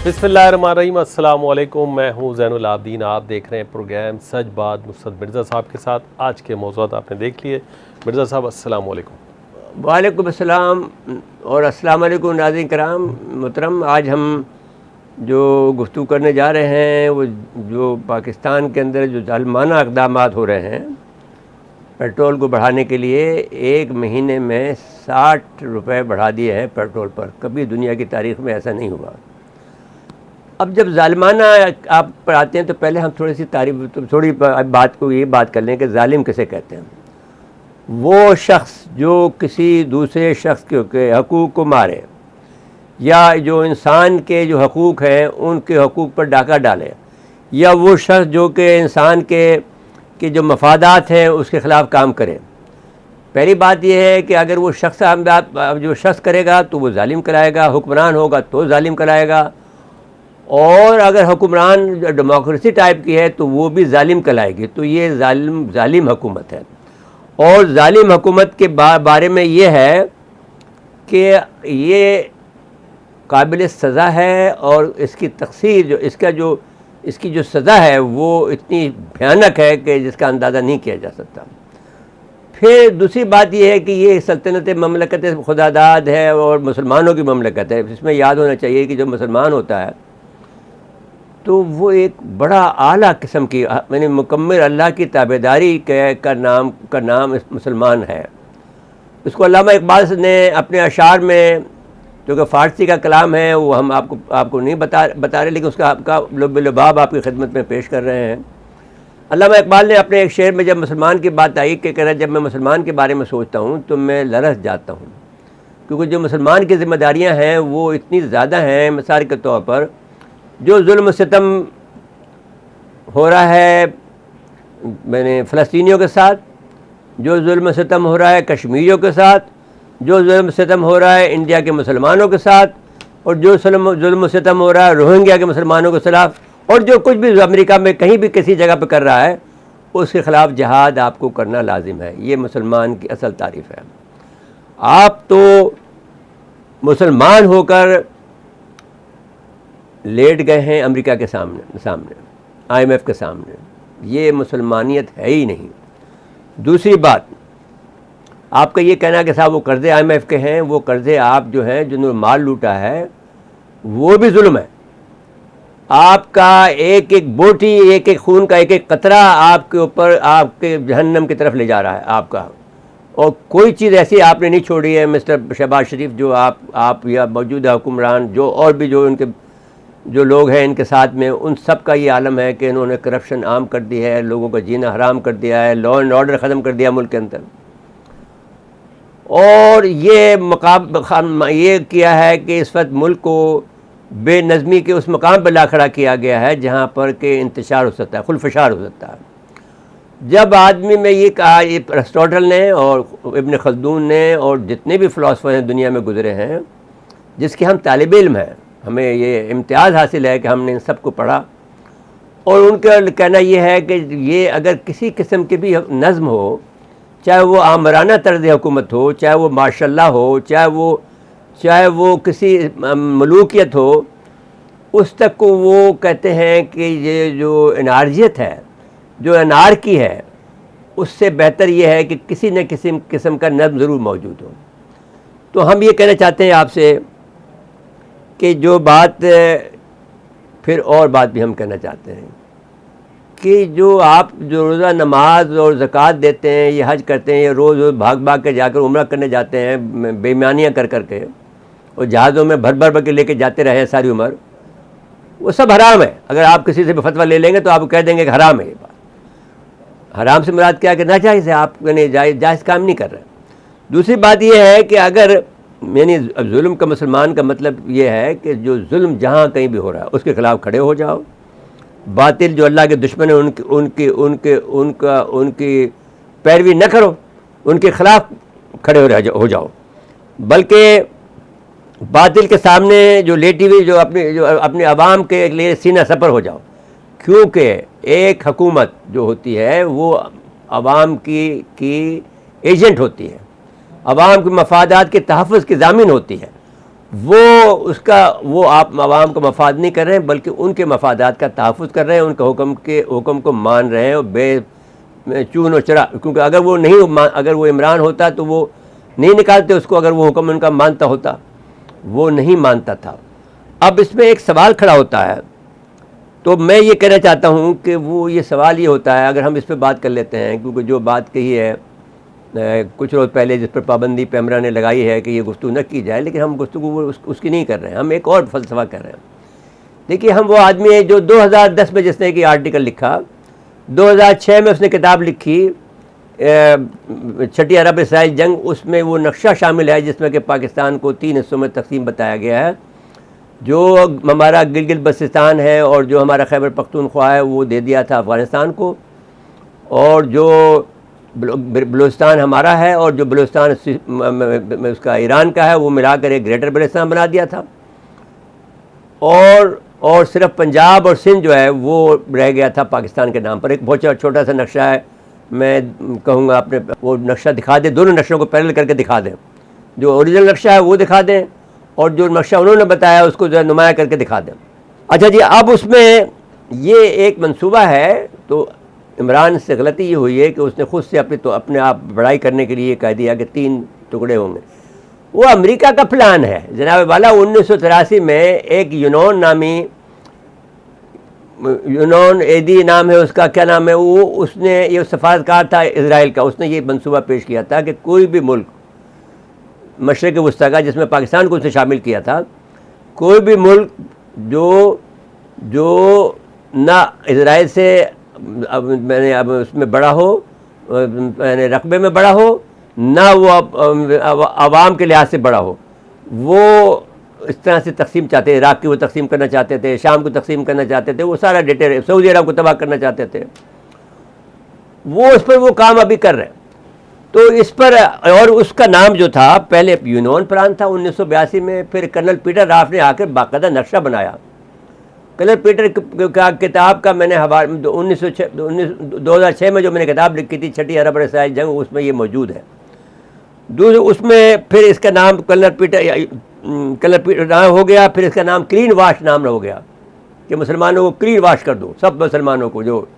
बिस्मिल्लाहिर्रहमानिर्रहीम, अस्सलाम वालेकुम। मैं हूँ ज़ैनुल आबदीन। आप देख रहे हैं प्रोग्राम सच बात नुसरत मिर्ज़ा साहब के साथ। आज के मौज़ूआत आपने देख लिए। मिर्ज़ा साहब अस्सलाम वालेकुम। वालेकुम अस्सलाम और अस्सलाम वालेकुम नाज़रीन कराम मोहतरम। आज हम जो गुफ्तगू करने जा रहे हैं वो जो पाकिस्तान के अंदर जो ज़ालिमाना इक़दामात हो रहे हैं पेट्रोल को बढ़ाने के लिए। एक महीने में 60 रुपये बढ़ा दिए हैं पेट्रोल पर। कभी दुनिया की तारीख़ में ऐसा नहीं हुआ। अब जब ज़ालिमाना आप पर आते हैं तो पहले हम थोड़ी सी थोड़ी बात कर लें कि ज़ालिम किसे कहते हैं। वो शख्स जो किसी दूसरे शख्स के हकूक़ को मारे या जो इंसान के जो हकूक़ हैं उनके हकूक़ पर डाका डाले, या वो शख्स जो कि इंसान के जो मफादात हैं उसके ख़िलाफ़ काम करे। पहली बात यह है कि अगर वो शख्स जो शख्स करेगा तो वो ज़ालिम कराएगा, हुक्मरान होगा तो ज़ालिम कराएगा, और अगर हुक्मरान डेमोक्रेसी टाइप की है तो वो भी ज़ालिम कहलाएगी। तो ये ज़ालिम हुकूमत है। और ज़ालिम हुकूमत के बारे में ये है कि ये काबिल सज़ा है, और इसकी तक़सीर इसकी जो सज़ा है वो इतनी भयानक है कि जिसका अंदाज़ा नहीं किया जा सकता। फिर दूसरी बात यह है कि ये सल्तनत ममलकत खुदादाद है और मुसलमानों की ममलकत है। इसमें याद होना चाहिए कि जो मुसलमान होता है तो वो एक बड़ा आला किस्म की मैंने मुकम्मल अल्लाह की ताबेदारी का नाम मुसलमान है। इसको अल्लामा इकबाल ने अपने अशार में, जो कि फ़ारसी का कलाम है, वो हम आपको नहीं बता रहे, लेकिन उसका आपका लुबाब आपकी खिदमत में पेश कर रहे हैं। अल्लामा इकबाल ने अपने एक शेर में जब मुसलमान की बात आई कि कह रहा, जब मैं मुसलमान के बारे में सोचता हूँ तो मैं लरस जाता हूँ, क्योंकि जो मुसलमान की ज़िम्मेदारियाँ हैं वो इतनी ज़्यादा हैं। मिसाल के तौर पर जो जुल्म सितम हो रहा है फ़लस्तीनियों के साथ, जो जुल्म सितम हो रहा है कश्मीरियों के साथ, जो जुल्म सितम हो रहा है इंडिया के मुसलमानों के साथ, और जो जुल्म सितम हो रहा है रोहिंग्या के मुसलमानों के ख़िलाफ़, और जो कुछ भी अमेरिका में कहीं भी किसी जगह पर कर रहा है उसके ख़िलाफ़ जहाद आपको करना लाजिम है। ये मुसलमान की असल तारीफ़ है। आप तो मुसलमान होकर लेट गए हैं अमेरिका के सामने IMF के सामने। ये मुसलमानियत है ही नहीं। दूसरी बात, आपका ये कहना कि साहब वो कर्ज़े IMF के हैं, वो कर्ज़े आप जो हैं जिन्होंने माल लूटा है वो भी जुल्म है। आपका एक एक बोटी, एक एक खून का एक एक कतरा आपके ऊपर, आपके जहन्नम की तरफ ले जा रहा है आपका। और कोई चीज़ ऐसी आपने नहीं छोड़ी है मिस्टर शहबाज शरीफ, जो आप या मौजूदा हुक्मरान जो और भी जो उनके जो लोग हैं इनके साथ में, उन सब का ये आलम है कि इन्होंने करप्शन आम कर दी है, लोगों का जीना हराम कर दिया है, लॉ एंड ऑर्डर ख़त्म कर दिया मुल्क के अंदर। और ये किया है कि इस वक्त मुल्क को बेनज़मी के उस मकाम पर ला खड़ा किया गया है जहाँ पर के इंतशार हो सकता है, खुलफशार हो सकता है। जब आदमी में ये कहा, ये अरिस्टोटल ने और इब्न खल्दून ने और जितने भी फ़िलासफ़र हैं दुनिया में गुज़रे हैं, जिसके हम तालिब इल्म हैं, हमें ये इम्तियाज़ हासिल है कि हमने इन सब को पढ़ा, और उनका कहना ये है कि ये अगर किसी किस्म की भी नज़्म हो, चाहे वो आमराना तर्ज़ हुकूमत हो, चाहे वो माशाल्लाह हो, चाहे वो किसी मलूकियत हो, उस तक को वो कहते हैं कि ये जो अनारजियत है, जो अनारकी है, उससे बेहतर ये है कि किसी न किसी किस्म का नज़्म ज़रूर मौजूद हो। तो हम ये कहना चाहते हैं आपसे कि जो बात, फिर और बात भी हम कहना चाहते हैं कि जो आप जो रोज़ा नमाज और ज़कात देते हैं, ये हज करते हैं, ये रोज़ भाग के जाकर उम्रा करने जाते हैं बेईमानियाँ कर के, और जहाज़ों में भर के लेके जाते रहे सारी उम्र, वो सब हराम है। अगर आप किसी से भी फतवा ले लेंगे तो आप कह देंगे कि हराम है। ये बात हराम से मुराद क्या है कि नाजायज़ है, आप यानी जायज़ काम नहीं कर रहे। दूसरी बात यह है कि अगर यानी जुल्म का मुसलमान का मतलब ये है कि जो जुल्म जहाँ कहीं भी हो रहा है उसके ख़िलाफ़ खड़े हो जाओ। बातिल जो अल्लाह के दुश्मन है उनकी पैरवी न करो, उनके ख़िलाफ़ खड़े हो जाओ। बल्कि बातिल के सामने जो लेटी हुई जो अपने अवाम के लिए सीना सपर हो जाओ, क्योंकि एक हुकूमत जो होती है वो अवाम की एजेंट होती है, अवाम के मफादात के तहफ़्फ़ुज़ की ज़ामिन होती है। वो आप अवाम का मफाद नहीं कर रहे हैं बल्कि उनके मफादात का तहफ़्फ़ुज़ कर रहे हैं, उनके हुक्म को मान रहे हैं और चून और चरा। क्योंकि अगर वो इमरान होता तो वो नहीं निकालते उसको, अगर वो हुक्म उनका मानता होता, वो नहीं मानता था। अब इसमें एक सवाल खड़ा होता है, तो मैं ये कहना चाहता हूँ कि वो ये सवाल ये होता है, अगर हम इस पर बात कर लेते हैं, क्योंकि जो बात कही है कुछ रोज़ पहले जिस पर पाबंदी पैमरा ने लगाई है कि ये गुफ्तगू न की जाए, लेकिन हम गुफ्तगू उसकी नहीं कर रहे हैं, हम एक और फ़लसफ़ा कर रहे हैं। देखिए, हम वो आदमी है जो 2010 में जिसने कि आर्टिकल लिखा, 2006 में उसने किताब लिखी छठी अरब इसराइल जंग, उसमें वो नक्शा शामिल है जिसमें कि पाकिस्तान को 3 हिस्सों में तकसीम बताया गया है। जो हमारा गिलगित बल्तिस्तान है और जो हमारा खैबर पख्तूनख्वा है वो दे दिया था अफ़गानिस्तान को, और जो बलूचिस्तान हमारा है और जो बलूचिस्तान उसका ईरान का है वो मिलाकर एक ग्रेटर बलूचिस्तान बना दिया था, और सिर्फ पंजाब और सिंध जो है वो रह गया था पाकिस्तान के नाम पर। एक बहुत छोटा सा नक्शा है, मैं कहूँगा अपने वो नक्शा दिखा दें, दोनों नक्शों को पैरेलल करके दिखा दें, जो ओरिजिनल नक्शा है वो दिखा दें और जो नक्शा उन्होंने बताया उसको जो है नुमाया करके दिखा दें। अच्छा जी, अब उसमें ये एक मंसूबा है, तो इमरान से गलती ये हुई है कि उसने खुद से अपने आप बड़ाई करने के लिए कह दिया कि 3 टुकड़े होंगे। वो अमेरिका का प्लान है जनाब वाला। 1983 में एक यूनॉन एदी नाम है उसका, क्या नाम है वो, उसने ये सफारतकार था इजराइल का, उसने ये मंसूबा पेश किया था कि कोई भी मुल्क मशरिक़ वस्ता का, जिसमें पाकिस्तान को उसने शामिल किया था, कोई भी मुल्क जो ना इजराइल से अब उसमें बड़ा हो, मैंने रकबे में बड़ा हो, ना वो अवाम के लिहाज से बड़ा हो, वो इस तरह से तकसीम चाहते थे। इराक़ की वो तकसीम करना चाहते थे, शाम को तकसीम करना चाहते थे, वो सारा डिटेल, सऊदी अरब को तबाह करना चाहते थे। वो उस पर वो काम अभी कर रहे हैं। तो इस पर, और उसका नाम जो था पहले यूनॉन प्लान था 1982 में, फिर कर्नल पीटर राफ ने आकर बाकायदा नक्शा बनाया। कर्नल पीटर का किताब का मैंने 2006 में जो मैंने किताब लिखी थी छठी अरब इसराइल जंग, उसमें ये मौजूद है। उसमें फिर इसका नाम कर्नल पीटर नाम हो गया, फिर इसका नाम क्लीन वाश नाम हो गया कि मुसलमानों को क्लीन वाश कर दो, सब मुसलमानों को, जो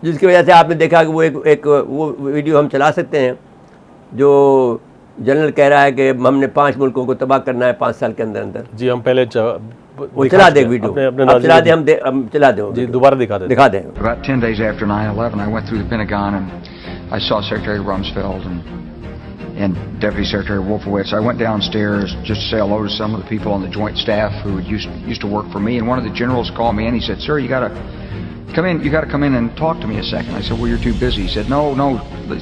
जिसकी वजह से आपने देखा कि वो वीडियो हम चला सकते हैं जो जनरल कह रहा है कि हमने 5 मुल्कों को तबाह करना है 5 साल के अंदर अंदर। जी, हम पहले वो चला दे वीडियो, चला दे, हम चला दे जी, दोबारा दिखा दें। About 10 days after 9/11, I went through the Pentagon and I saw Secretary Rumsfeld and Deputy Secretary Wolfowitz. I went downstairs just to say hello to some of the people on the joint staff who used to work for me, and one of the generals called me and he said, "Sir, you got to come in and talk to me a second." I said, "Well, you're too busy." He said, No.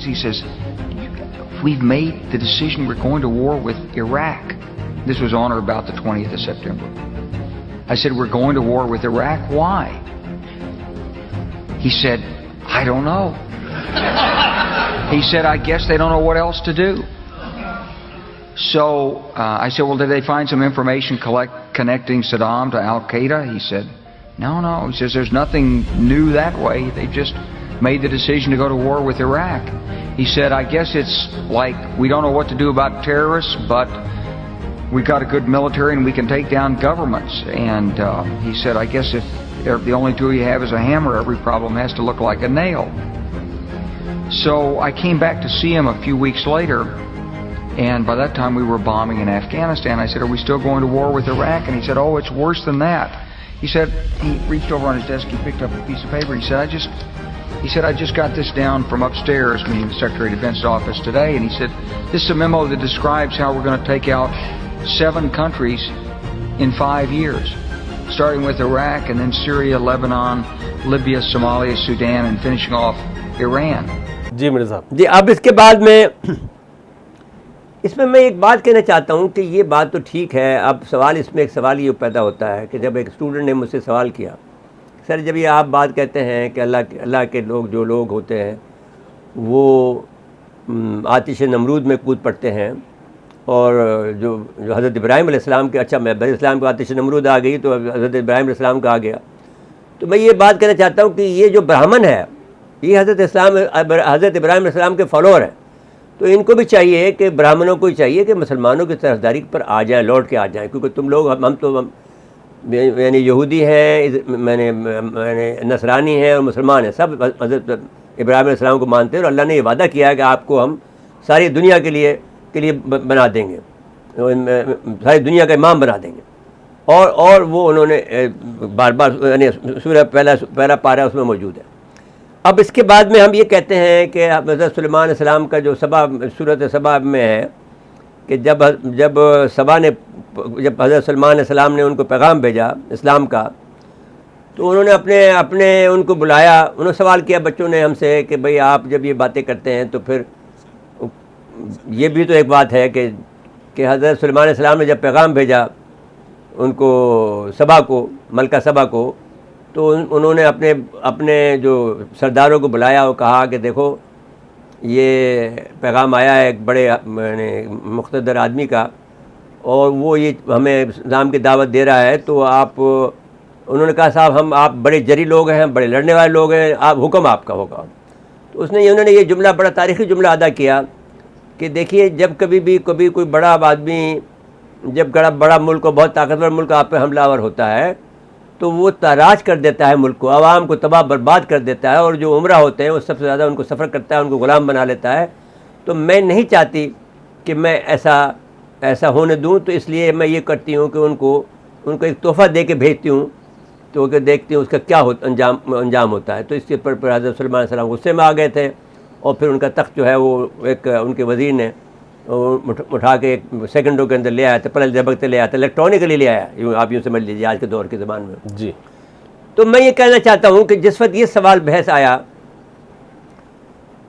He says, "We've made the decision, we're going to war with Iraq." This was on or about the 20th of September. I said, "We're going to war with Iraq. Why?" He said, "I don't know." He said, "I guess they don't know what else to do." So I said, "Well, did they find some information connecting Saddam to Al-Qaeda?" He said, No. He says, "There's nothing new that way. They just made the decision to go to war with Iraq." He said, "I guess it's like we don't know what to do about terrorists, but we've got a good military and we can take down governments." And he said, "I guess if the only tool you have is a hammer, every problem has to look like a nail." So I came back to see him a few weeks later, and by that time we were bombing in Afghanistan. I said, "Are we still going to war with Iraq?" And he said, "Oh, it's worse than that." He said, he reached over on his desk, he picked up a piece of paper, he said, I just got this down from upstairs, meaning the Secretary of Defense's office today, and he said, "This is a memo that describes how we're going to take out 7 countries in 5 years, starting with Iraq and then Syria, Lebanon, Libya, Somalia, Sudan, and finishing off Iran." जी मिर्ज़ा साहब जी, अब इसके बाद में इसमें मैं एक बात कहना चाहता हूँ कि ये बात तो ठीक है। अब सवाल, इसमें एक सवाल ये पैदा होता है कि जब एक स्टूडेंट ने मुझसे सवाल किया, सर जब ये आप बात कहते हैं कि अल्लाह के लोग, जो लोग होते हैं वो आतिश नमरूद में कूद पड़ते हैं, और जो जो हज़रत इब्राहीम अलैहिस्सलाम के, अच्छा मैं इस्लाम के आतिश नमरूद आ गई तो हज़रत इब्राहीम अलैहिस्सलाम का आ गया। तो मैं ये बात कहना चाहता हूँ कि ये जो ब्राह्मण है ये हज़रत इब्राहीम अलैहिस्सलाम के फॉलोअर हैं, तो इनको भी चाहिए कि ब्राह्मणों को ही चाहिए कि मुसलमानों की तरफदारी पर आ जाएँ, लौट के आ जाएँ, क्योंकि तुम लोग हम तो यानी यहूदी हैं, मैंने नसरानी हैं और मुसलमान हैं, सब हज़रत इब्राहीम अलैहिस्सलाम को मानते हैं और अल्लाह ने ये वादा किया है कि आपको हम सारी दुनिया के लिए बना देंगे, सारी दुनिया का इमाम बना देंगे। और वो उन्होंने बार बार यानी सूरह पहला पारा उसमें मौजूद है। अब इसके बाद में हम ये कहते हैं कि हज़रत सुलेमान अलैहिस्सलाम का जो सूरत सबा में है कि जब हज़रत सुलेमान अलैहिस्सलाम ने उनको पैगाम भेजा इस्लाम का, तो उन्होंने अपने उनको बुलाया, उन्होंने सवाल किया बच्चों ने हमसे कि भाई आप जब ये बातें करते हैं तो फिर ये भी तो एक बात है कि हज़रत सुलेमान अलैहिस्सलाम ने जब पैगाम भेजा उनको सबा को, मलका सबा को, तो उन्होंने अपने जो सरदारों को बुलाया और कहा कि देखो ये पैगाम आया है एक बड़े मुक़्तदर आदमी का और वो ये हमें इस्लाम की दावत दे रहा है, तो आप, उन्होंने कहा साहब आप बड़े जरी लोग हैं, बड़े लड़ने वाले लोग हैं, आप हुक्म आपका होगा। तो उन्होंने ये जुमला, बड़ा तारीख़ी जुमला अदा किया कि देखिए जब कभी कोई बड़ा आदमी, जब बड़ा मुल्क और बहुत ताकतवर मुल्क आप पे हमलावर होता है तो वो ताराज कर देता है मुल्क को, आवाम को तबाह बर्बाद कर देता है, और जो उमरा होते हैं वो सबसे ज़्यादा उनको सफ़र करता है, उनको ग़ुलाम बना लेता है। तो मैं नहीं चाहती कि मैं ऐसा होने दूं, तो इसलिए मैं ये करती हूँ कि उनको एक तोहफ़ा दे के भेजती हूँ, तो देखती हूँ उसका क्या अंजाम होता है। तो इसके पर हज़रत सुलेमान अलैहिस्सलाम गुस्से में आ गए थे और फिर उनका तख्त जो है वो एक उनके वज़ीर ने उठा के एक सेकंडों के अंदर ले आया था, पलट झपकते ले आया था, इलेक्ट्रॉनिकली ले आया, आप यूँ समझ लीजिए आज के दौर के ज़माने में जी। तो मैं ये कहना चाहता हूँ कि जिस वक्त ये सवाल बहस आया,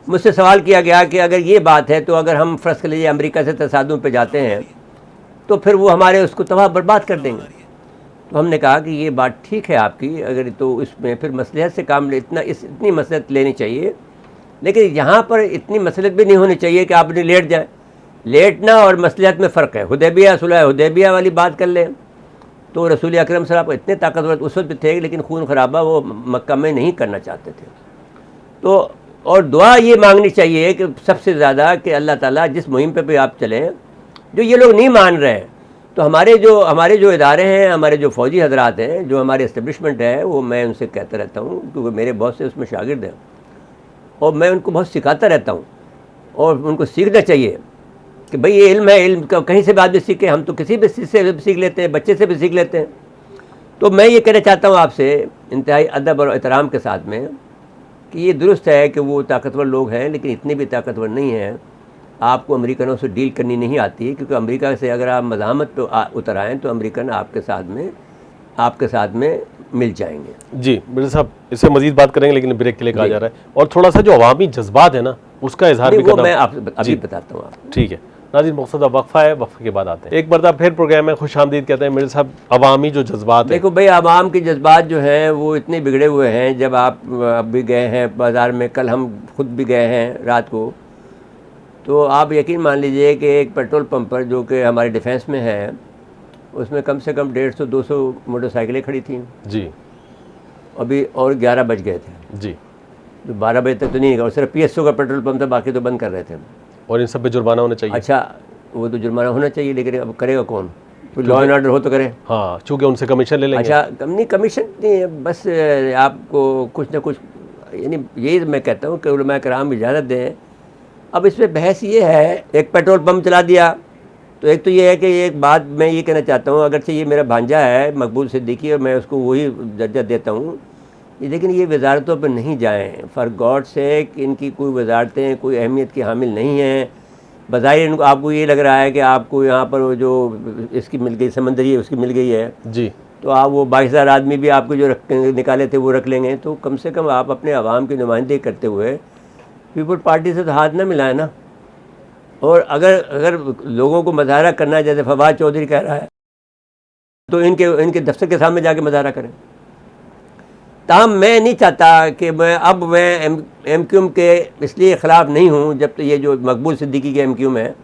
मुझसे सवाल किया गया कि अगर ये बात है तो अगर हम फ़र्ज़ कर लीजिए अमेरिका से तसादुम पे जाते हैं तो फिर वो हमारे उसको तबाह बर्बाद कर देंगे। तो हमने कहा कि ये बात ठीक है आपकी, अगर तो इसमें फिर मसलहत से काम इतनी मसलहत लेनी चाहिए, लेकिन यहाँ पर इतनी मसलहत भी नहीं होनी चाहिए कि आपने लेट जाए। लेटना और मसलहत में फ़र्क है। हुदैबिया, सुलह हुदैबिया वाली बात कर लें तो रसूल अकरम सल्लल्लाहु अलैहि वसल्लम इतने ताकतवर उस वक्त थे, लेकिन खून खराबा वो मक्का में नहीं करना चाहते थे। तो और दुआ ये मांगनी चाहिए कि सबसे ज़्यादा कि अल्लाह ताला जिस मुहिम पे भी आप चलें, जो ये लोग नहीं मान रहे हैं, तो हमारे जो इदारे हैं, हमारे जो फ़ौजी हजरात हैं, जो हमारे इस्टेब्लिशमेंट है, वो मैं उनसे कहता रहता हूँ क्योंकि मेरे बहुत से उसमें शागिर्द हैं और मैं उनको बहुत सिखाता रहता हूँ और उनको सीखना चाहिए कि भाई ये इल्म है, इल्म कहीं से भी आदमी सीखे, हम तो किसी भी चीज़ से सीख लेते हैं, बच्चे से भी सीख लेते हैं। तो मैं ये कहना चाहता हूँ आपसे इंतहाई अदब और एहतराम के साथ में कि ये दुरुस्त है कि वो ताकतवर लोग हैं, लेकिन इतने भी ताकतवर नहीं हैं। आपको अमेरिकनों से डील करनी नहीं आती है, क्योंकि अमेरिका से अगर आप मज़ाहमत पे उतर आएँ तो अमेरिकन आपके साथ में मिल जाएंगे। जी मिर्ज़ा साहब, इससे मज़ीद बात करेंगे, लेकिन ब्रेक के लिए कहा जा रहा है और थोड़ा सा जो अवामी जज्बात है ना उसका इजहार भी करना, मैं अभी बताता हूँ आपको। ठीक है नाज़रीन, मकसद वक्फ़ा है, वक्फ़े के बाद आते हैं। एक मरतबा फिर प्रोग्राम में खुशामदीद कहते हैं मिर्ज़ा साहब। अवामी जो जज्बात है, देखो भाई, आवाम के जज्बात जो हैं वो इतने बिगड़े हुए हैं। जब आप भी गए हैं बाज़ार में, कल हम खुद भी गए हैं रात को, तो आप यकीन मान लीजिए कि एक पेट्रोल पंप पर जो कि हमारे डिफेंस में है, उसमें कम से कम 150-200 मोटरसाइकिलें खड़ी थी जी, अभी, और 11 बज गए थे जी, तो 12 बजे तक तो नहीं, और सिर्फ PSO का पेट्रोल पंप था, बाकी तो बंद कर रहे थे। और इन सब पे जुर्माना होना चाहिए। अच्छा, वो तो जुर्माना होना चाहिए, लेकिन अब करेगा कौन? कोई लॉ एंड ऑर्डर हो तो करे। हाँ, चूँकि उनसे कमीशन ले लेंगे। अच्छा, नहीं कमीशन नहीं है, बस आपको कुछ ना कुछ, यानी यही मैं कहता हूँ कि उलमा कराम इजाज़त दें। अब इसमें बहस ये है, एक पेट्रोल पंप चला दिया, तो एक तो ये है कि एक बात मैं ये कहना चाहता हूँ, अगरचे ये मेरा भांजा है मकबूल सिद्दीकी और मैं उसको वही दर्जा देता हूँ, लेकिन ये वजारतों पर नहीं जाएँ। फॉर गॉड से कि इनकी कोई वजारतें कोई अहमियत की हामिल नहीं हैं। बज़ाहिर इनको आपको ये लग रहा है कि आपको यहाँ पर वो जो इसकी मिल गई, समंदरी उसकी मिल गई है जी, तो आप वो 22,000 आदमी भी आपको जो निकाले थे वो रख लेंगे। तो कम से कम आप अपने आवाम की नुमाइंदगी करते हुए पीपल पार्टी से तो हाथ ना मिलाएं ना। और अगर लोगों को मुजाहरा करना है, जैसे फवाद चौधरी कह रहा है, तो इनके दफ्तर के सामने जाके मुजाहरा करें। ताहम मैं नहीं चाहता कि मैं MQM के इसलिए ख़िलाफ़ नहीं हूँ, जब तो ये जो मकबूल सिद्दीकी के MQM है,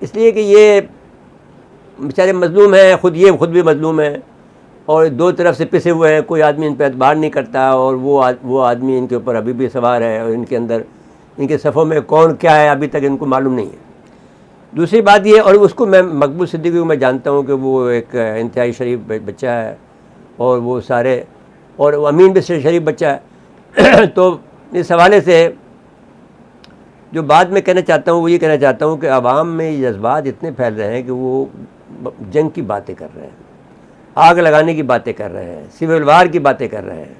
इसलिए कि ये बेचारे मजलूम हैं, खुद भी मजलूम हैं और दो तरफ से पिसे हुए हैं, कोई आदमी इन पर एतबार नहीं करता और वो आदमी इनके ऊपर अभी भी सवार है और इनके अंदर इनके सफ़ों में कौन क्या है अभी तक इनको मालूम नहीं है। दूसरी बात ये, और उसको मैं मकबूल सिद्दीकी को मैं जानता हूँ कि वो एक इंतहाई शरीफ बच्चा है और वो सारे, और अमीन भी शरीफ बच्चा है। तो इस हवाले से जो बात मैं कहना चाहता हूँ वो ये कहना चाहता हूँ कि आवाम में ये जज्बात इतने फैल रहे हैं कि वो जंग की बातें कर रहे हैं, आग लगाने की बातें कर रहे हैं, सिविल वार की बातें कर रहे हैं।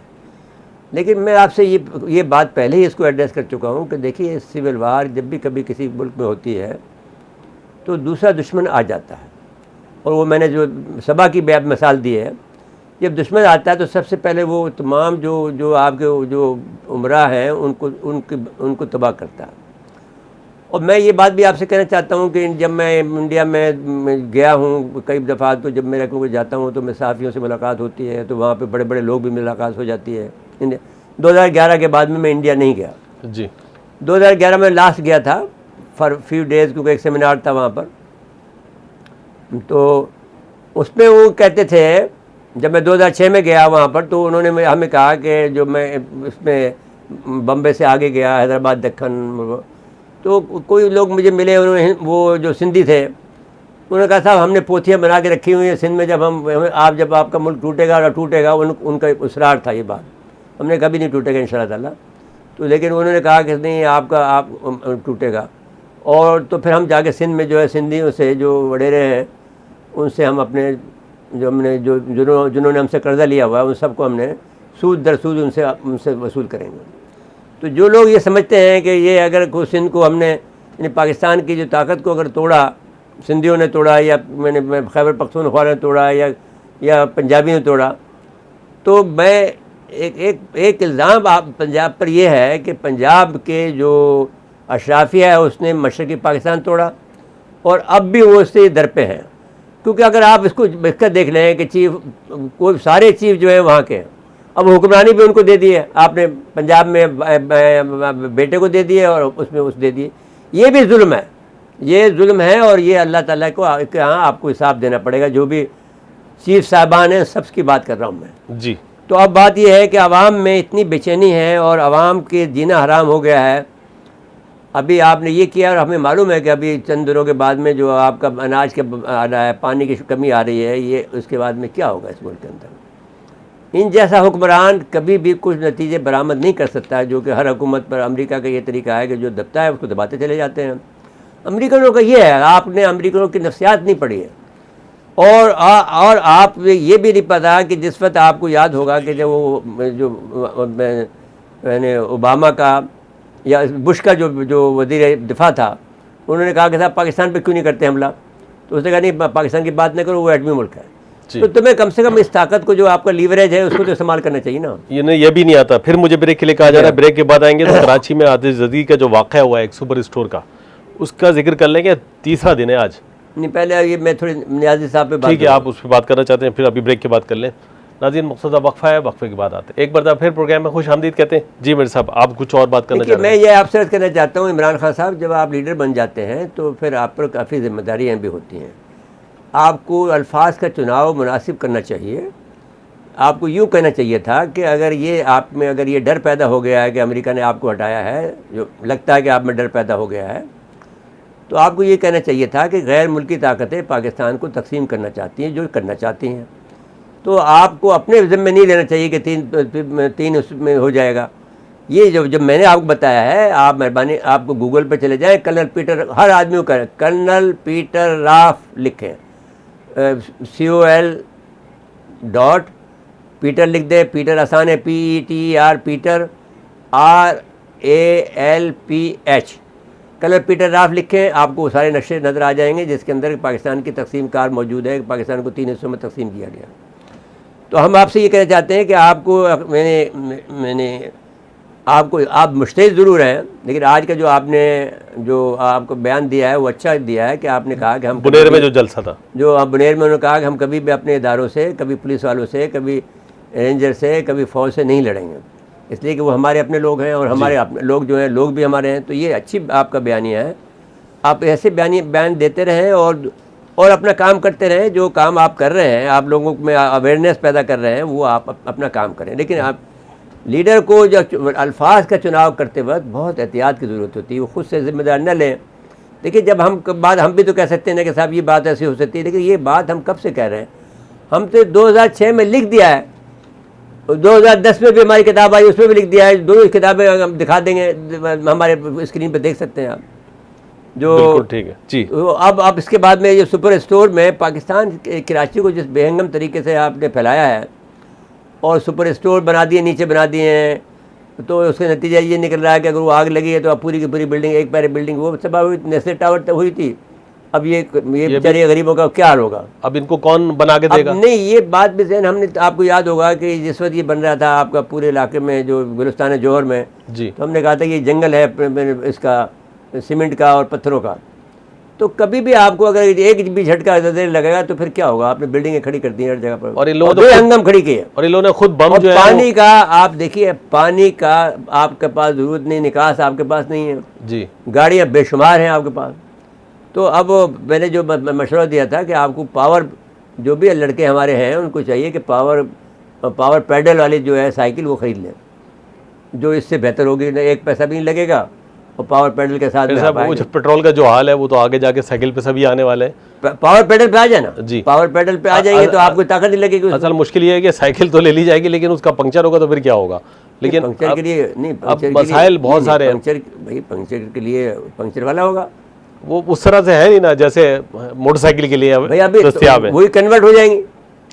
लेकिन मैं आपसे ये बात पहले ही इसको एड्रेस कर चुका हूँ कि देखिए, सिविल वार जब भी कभी किसी मुल्क में होती है तो दूसरा दुश्मन आ जाता है, और वो मैंने जो सबा की मिसाल दी है, जब दुश्मन आता है तो सबसे पहले वो तमाम जो आपके जो उमरा हैं उनको तबाह करता है। और मैं ये बात भी आपसे कहना चाहता हूँ कि जब मैं इंडिया में गया हूँ कई दफ़ा, तो जब मेरा क्योंकि जाता हूँ तो मैं सहाफ़ियों से मुलाकात होती है, तो वहाँ पे बड़े बड़े लोग भी मुलाकात हो जाती है। 2011 के बाद में मैं इंडिया नहीं गया जी। 2011 में लास्ट गया था फॉर फ्यू डेज़, क्योंकि एक सेमिनार था वहाँ पर। तो उसमें वो कहते थे, जब मैं 2006 में गया वहाँ पर, तो उन्होंने हमें कहा कि जो मैं उसमें बम्बे से आगे गया, हैदराबाद, दक्कन, तो कोई लोग मुझे मिले, उन्होंने वो जो सिंधी थे उन्होंने कहा साहब हमने पोथियाँ बना के रखी हुई हैं सिंध में, जब आपका मुल्क टूटेगा और टूटेगा, उनका इसरार था ये बात। हमने कभी नहीं टूटेगा इंशाअल्लाह ताला, तो लेकिन उन्होंने कहा कि नहीं आप टूटेगा। और तो फिर हम जाके सिंध में जो है सिंधियों से जो वडेरे हैं उनसे हम अपने जिन्होंने हमसे कर्ज़ा लिया हुआ है उन सबको हमने सूद दर सूद उनसे वसूल करेंगे। तो जो लोग ये समझते हैं कि ये अगर सिंध को हमने यानी पाकिस्तान की जो ताकत को अगर तोड़ा, सिंधियों ने तोड़ा या मैंने खैबर पख्तूनख्वा ने तोड़ा या पंजाबी ने तोड़ा, तो मैं एक इल्ज़ाम आप पंजाब पर यह है कि पंजाब के जो अशराफिया है उसने मशरक़ी पाकिस्तान तोड़ा और अब भी वो उससे दर पे हैं। क्योंकि अगर आप इसका देख लें कि कोई सारे चीफ जो है वहाँ के, अब हुक्मरानी भी उनको दे दी है, आपने पंजाब में बेटे को दे दिए और उसमें दे दिए। ये भी जुल्म है, ये जुल्म है और ये अल्लाह ताला को यहाँ आपको हिसाब देना पड़ेगा। जो भी चीफ साहबान हैं सब की बात कर रहा हूँ मैं जी। तो अब बात यह है कि आवाम में इतनी बेचैनी है और आवाम के जीना हराम हो गया है। अभी आपने ये किया और हमें मालूम है कि अभी चंद दिनों के बाद में जो आपका अनाज के आ रहा है, पानी की कमी आ रही है, ये उसके बाद में क्या होगा इस मुल्क के अंदर। इन जैसा हुक्मरान कभी भी कुछ नतीजे बरामद नहीं कर सकता है, जो कि हर हुकूमत पर अमेरिका का ये तरीका है कि जो दबता है उसको दबाते चले जाते हैं। अमेरिकनों का ये है, आपने अमेरिकनों की नफ्सियात नहीं पढ़ी है और आप ये भी नहीं पता कि जिस वक्त आपको याद होगा कि जब मैंने ओबामा का या बुश का जो वज़ीर दिफा था, उन्होंने कहा कि साहब पाकिस्तान पे क्यों नहीं करते हमला, तो उसने कहा नहीं पाकिस्तान की बात नहीं करो, वो एटमी मुल्क है। तो तुम्हें कम से कम इस ताकत को जो आपका लीवरेज है उसको तो इस्तेमाल करना चाहिए ना। ये भी नहीं आता। फिर मुझे ब्रेक के लिए कहा जा रहा है, ब्रेक के बाद आएंगे तो कराची में आतिश जदी का जो वाक़या हुआ है एक सुपर स्टोर का, उसका जिक्र कर लेंगे। तीसरा दिन है आज। नहीं, पहले ये मैं थोड़ी नियाज़ी साहब पे बात, ठीक है, आप उस पर बात करना चाहते हैं, फिर अभी ब्रेक के बाद कर लें। नाज़रीन, मक़सद वक्फ़ा है, वक्फ़े के बाद आते हैं। एक बार फिर प्रोग्राम में खुश आमदीद कहते हैं। जी मेरे साहब, आप कुछ और बात करना चाहते हैं? मैं ये आपसे अर्ज़ करना चाहता हूँ इमरान खान साहब, जब आप लीडर बन जाते हैं तो फिर आप पर काफ़ी जिम्मेदारियाँ भी होती हैं। आपको अल्फाज का चुनाव मुनासिब करना चाहिए। आपको यूँ कहना चाहिए था कि अगर ये आप में अगर ये डर पैदा हो गया है कि अमेरिका ने आपको हटाया है, जो लगता है कि आप में डर पैदा हो गया है, तो आपको ये कहना चाहिए था कि गैर मुल्की ताकतें पाकिस्तान को तकसीम करना चाहती हैं, जो करना चाहती हैं, तो आपको अपने ज़िम्मे नहीं लेना चाहिए कि तीन उसमें हो जाएगा। ये जब मैंने आपको बताया है, आप मेहरबानी आपको गूगल पर चले जाएं, कर्नल पीटर, हर आदमी को करें, कर्नल पीटर राफ लिखें, COL पीटर लिख दे। पीटर आसान है, PETER, Peter RALPH, colonel Peter Ralph लिखें, आपको सारे नक्शे नज़र आ जाएंगे जिसके अंदर पाकिस्तान की तकसीम कार मौजूद है। पाकिस्तान को 3 हिस्सों में तकसीम किया गया। तो हम आपसे ये कहना चाहते हैं कि आपको आप मुश्तहिद ज़रूर हैं, लेकिन आज का जो आपको बयान दिया है वो अच्छा दिया है कि आपने कहा कि हम बुनेर में जो जलसा था, जो बुनेर में उन्होंने कहा कि हम कभी भी अपने इदारों से, कभी पुलिस वालों से, कभी रेंजर से, कभी फ़ौज से नहीं लड़ेंगे, इसलिए कि वो हमारे अपने लोग हैं और हमारे अपने लोग जो हैं लोग भी हमारे हैं। तो ये अच्छी आपका बयानिया है आप ऐसे बयान देते रहें और अपना काम करते रहें। जो काम आप कर रहे हैं, आप लोगों में अवेयरनेस पैदा कर रहे हैं, वो आप अपना काम करें। लेकिन आप लीडर को जो अल्फाज का चुनाव करते वक्त बहुत एहतियात की ज़रूरत होती है। वो खुद से जिम्मेदार न लें। देखिए, जब हम भी तो कह सकते हैं ना कि साहब ये बात ऐसी हो सकती है, लेकिन ये बात हम कब से कह रहे हैं? हम तो 2006 में लिख दिया है, 2010 में भी हमारी किताब आई, उसमें भी लिख दिया है। दोनों किताबें हम दिखा देंगे, हमारे स्क्रीन पर देख सकते हैं आप। जो बिल्कुल ठीक है जी। अब इसके बाद में ये सुपर स्टोर में पाकिस्तान कराची को जिस बेहंगम तरीके से आपने फैलाया है और सुपर स्टोर बना दिए, नीचे बना दिए हैं, तो उसका नतीजा ये निकल रहा है कि अगर वो आग लगी है तो अब पूरी की पूरी बिल्डिंग, एक पैरे बिल्डिंग वो सब नेशनल टावर हुई थी। अब ये बेचारे गरीबों का क्या हाल होगा? अब इनको कौन बना के देगा? नहीं, ये बात भी जहन हमने, आपको याद होगा कि जिस वक्त ये बन रहा था आपका पूरे इलाके में, जो गुलिस्तान जौहर में जी, तो हमने कहा था कि ये जंगल है इसका, सीमेंट का और पत्थरों का। तो कभी भी आपको अगर एक भी झटका लगेगा तो फिर क्या होगा? आपने बिल्डिंगें खड़ी कर दी हर जगह पर, और इन लोगों ने हंगम खड़ी की है, और इन लोगों ने खुद बम जो है पानी का, आप देखिए पानी का आपके पास जरूरत नहीं, निकास आपके पास नहीं है जी, गाड़ियाँ बेशुमार हैं आपके पास। तो अब मैंने जो मशवरा दिया था कि आपको पावर, जो भी लड़के हमारे हैं उनको चाहिए कि पावर पैडल वाली जो है साइकिल वो ख़रीद लें, जो इससे बेहतर होगी। एक पैसा भी नहीं लगेगा और पावर पैडल के साथ वो जो पेट्रोल का जो हाल है वो तो आगे जाके साइकिल पे सभी आने वाले हैं। पावर पैडल पे आ जाए ना जी, पावर पैडल पे आ जाएंगे तो आपको ताकत नहीं लगेगी। असल मुश्किल ये है कि साइकिल तो ले ली जाएगी, लेकिन उसका पंक्चर होगा तो फिर क्या होगा? लेकिन पंक्चर के लिए नहीं, अब मसाइल बहुत सारे हैं। पंक्चर के लिए पंक्चर वाला होगा, वो उस तरह से है नहीं ना जैसे मोटरसाइकिल के लिए दस्तयाब है, वही कन्वर्ट हो जाएंगे।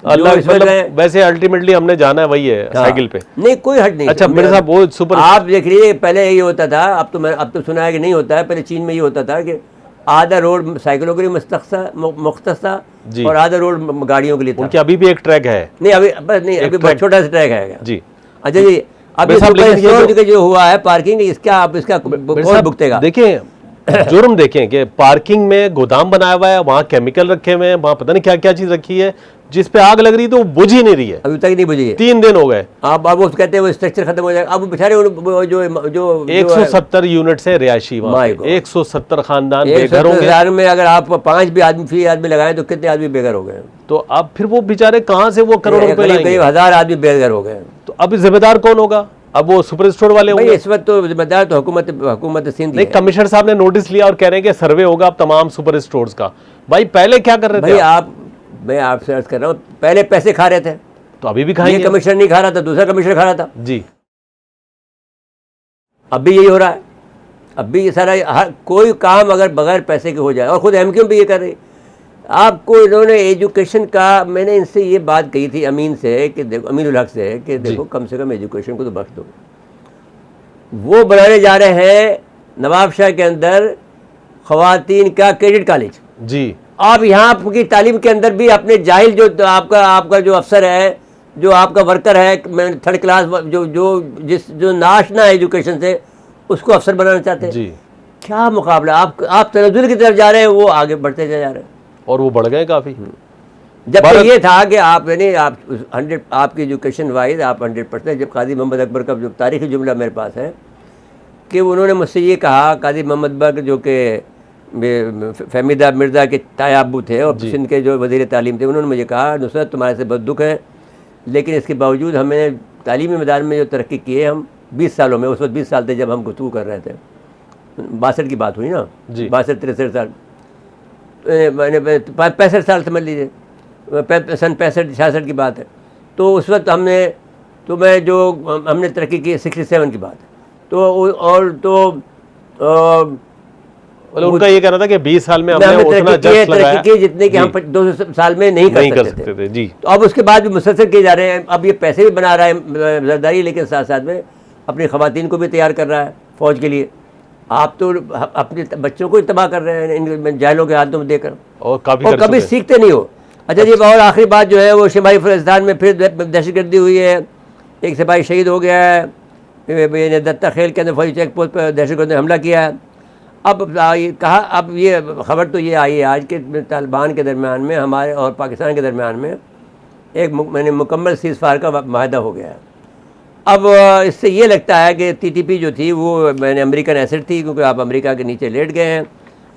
अल्लाह, मतलब वैसे अल्टीमेटली हमने जाना है वही है साइकिल पे, नहीं कोई हट नहीं। अच्छा मेरे साहब वो सुपर, आप देख रही पहले यही होता था, अब तो सुना है कि नहीं होता है। पहले चीन में ये होता था कि आधा रोड साइकिलों के लिए मुख्तस था और आधा रोड गाड़ियों के लिए था। उनके अभी भी एक ट्रैक है? नहीं अभी बस नहीं, अभी बहुत छोटा सा ट्रैक है जी। अच्छा जी, अभी जो हुआ है पार्किंग, इसका आप इसका कौन भुगतेगा? देखिए जुर्म देखें कि पार्किंग में गोदाम बनाया हुआ है, वहाँ केमिकल रखे हुए हैं, वहाँ पता नहीं क्या क्या चीज रखी है, जिस पे आग लग रही तो वो बुझ ही नहीं रही है, अभी तक नहीं बुझी है। 3 दिन हो गए। अब वो कहते हैं वो स्ट्रक्चर खत्म हो जाएगा। अब बेचारे जो 170 यूनिट से रिहायशी, 170 खानदान बेघर होंगे। में अगर आप 5 भी आदमी लगाएं तो कितने आदमी बेघर हो गए? तो अब फिर वो बेचारे कहाँ से वो करोड़ों रुपए लाएंगे? करीब 1000 आदमी बेघर हो गए। तो अब जिम्मेदार कौन होगा? अब वो सुपर स्टोर वाले होंगे। इस वक्त तो जिम्मेदार तो हुकूमत सिंध नहीं, कमिश्नर साहब ने नोटिस लिया और कह रहे हैं कि सर्वे होगा अब तमाम सुपर स्टोर्स का। भाई पहले क्या कर रहे थे आप? मैं आपसे अर्ज कर रहा हूँ, पहले पैसे खा रहे थे तो अभी भी खाएंगे। कमिश्नर नहीं खा रहा था, दूसरा कमिश्नर खा रहा था जी। अब भी यही हो रहा है। अब भी ये सारा हर कोई काम अगर बगैर पैसे के हो जाए, और खुद एमक्यू भी ये कर रही। आपको इन्होंने एजुकेशन का, मैंने इनसे ये बात कही थी अमीन से कि देखो, अमीनुल हक से कि देखो कम से कम एजुकेशन को तो बख्श दो। वो बनाने जा रहे हैं नवाबशाह के अंदर ख़वातीन का क्रेडिट कॉलेज जी। आप यहाँ की तालीम के अंदर भी अपने जाहिल जो आपका जो अफसर है, जो आपका वर्कर है, 3rd क्लास जो नाशना है एजुकेशन से, उसको अफसर बनाना चाहते हैं जी। क्या मुकाबला! आप तनज़्ज़ुल की तरफ जा रहे हैं, वो आगे बढ़ते जा रहे हैं और वो बढ़ गए काफ़ी। जब ये था कि आप यानी आप 100 आपकी एजुकेशन वाइज आप 100%। जब काजी मोहम्मद अकबर का जो तारीख़ी जुमला मेरे पास है कि उन्होंने मुझसे ये कहा, काजी मोहम्मद अकबर जो कि फहमीदा मिर्ज़ा के तायाबू थे और सिंध के जो वज़ीर तालीम थे, उन्होंने मुझे कहा नुसरत तुम्हारे से बहुत दुख है, लेकिन इसके बावजूद हमें तालीमी मैदान में जो तरक्की की है हम 20 सालों में, उस वक्त 20 साल थे जब हम गुफ्तगू कर रहे थे, 62 की बात हुई ना, 62-63 साल, मैंने 65 साल समझ लीजिए, सन 65-66 की बात है। तो उस वक्त हमने तरक्की की 67 की बात है। तो और तो उनका ये कहना था कि 20 साल में हमने उतना जश्न लगाया की जितने कि हम 200 साल में नहीं कर सकते थे जी। तो अब उसके बाद भी मुसलसल किए जा रहे हैं। अब ये पैसे भी बना रहा है जरदारी, लेकिन साथ साथ में अपनी ख़वातीन को भी तैयार कर रहा है फ़ौज के लिए। आप तो अपने बच्चों को तबाह कर रहे हैं इन जाहिलों के हाथों में देकर, और कभी सीखते नहीं हो। अच्छा जी, और आखिरी बात जो है वो शिमाली फ़लस्तीन में फिर दहशतगर्दी हुई है, एक सिपाही शहीद हो गया है, दत्ता खेल के अंदर फौजी चेक पोस्ट पर दहशतगर्द ने हमला किया है। अब ये खबर तो ये आई है आज के तालिबान के दरमियान में, हमारे और पाकिस्तान के दरमियान में एक मुकम्मल सीज़फायर का माहदा हो गया है। अब इससे ये लगता है कि TTP जो थी वो अमेरिकन एसेट थी, क्योंकि आप अमेरिका के नीचे लेट गए हैं।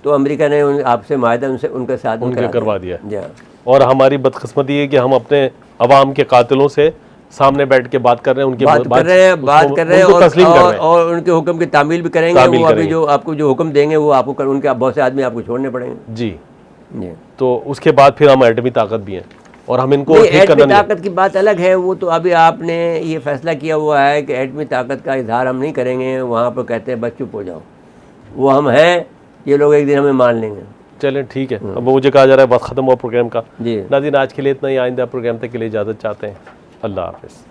तो अमेरिका ने आपसे माहिदा उनसे उनके साथ में उनके करवा दिया। जी हाँ। और हमारी बदकिस्मती है कि हम अपने अवाम के कातिलों से सामने बैठ के बात कर रहे हैं, उनकी बात कर रहे हैं उनको तस्लीम कर रहे हैं। और उनके हुक्म की तामील भी करेंगे। तामील वो अभी करेंगे। जो आपको जो हुक्म देंगे वो आपको उनके बहुत से आदमी आपको छोड़ने पड़ेंगे। जी, जी तो उसके बाद फिर हम एटमी ताकत भी हैं और हम इनको नहीं, ठीक करना एटमी नहीं। ताकत की बात अलग है। वो तो अभी आपने ये फैसला किया हुआ है कि एटमी ताकत का इजहार हम नहीं करेंगे। वहाँ पर कहते हैं बस चुप हो जाओ, वो हम हैं, ये लोग एक दिन हमें मान लेंगे। चलें ठीक है, अब मुझे कहा जा रहा है वक्त ख़त्म हुआ प्रोग्राम का। जी नाज़रीन, आज के लिए इतना ही। आइंदा प्रोग्राम तक के लिए इजाज़त चाहते हैं। अल्लाह हाफ़िज़।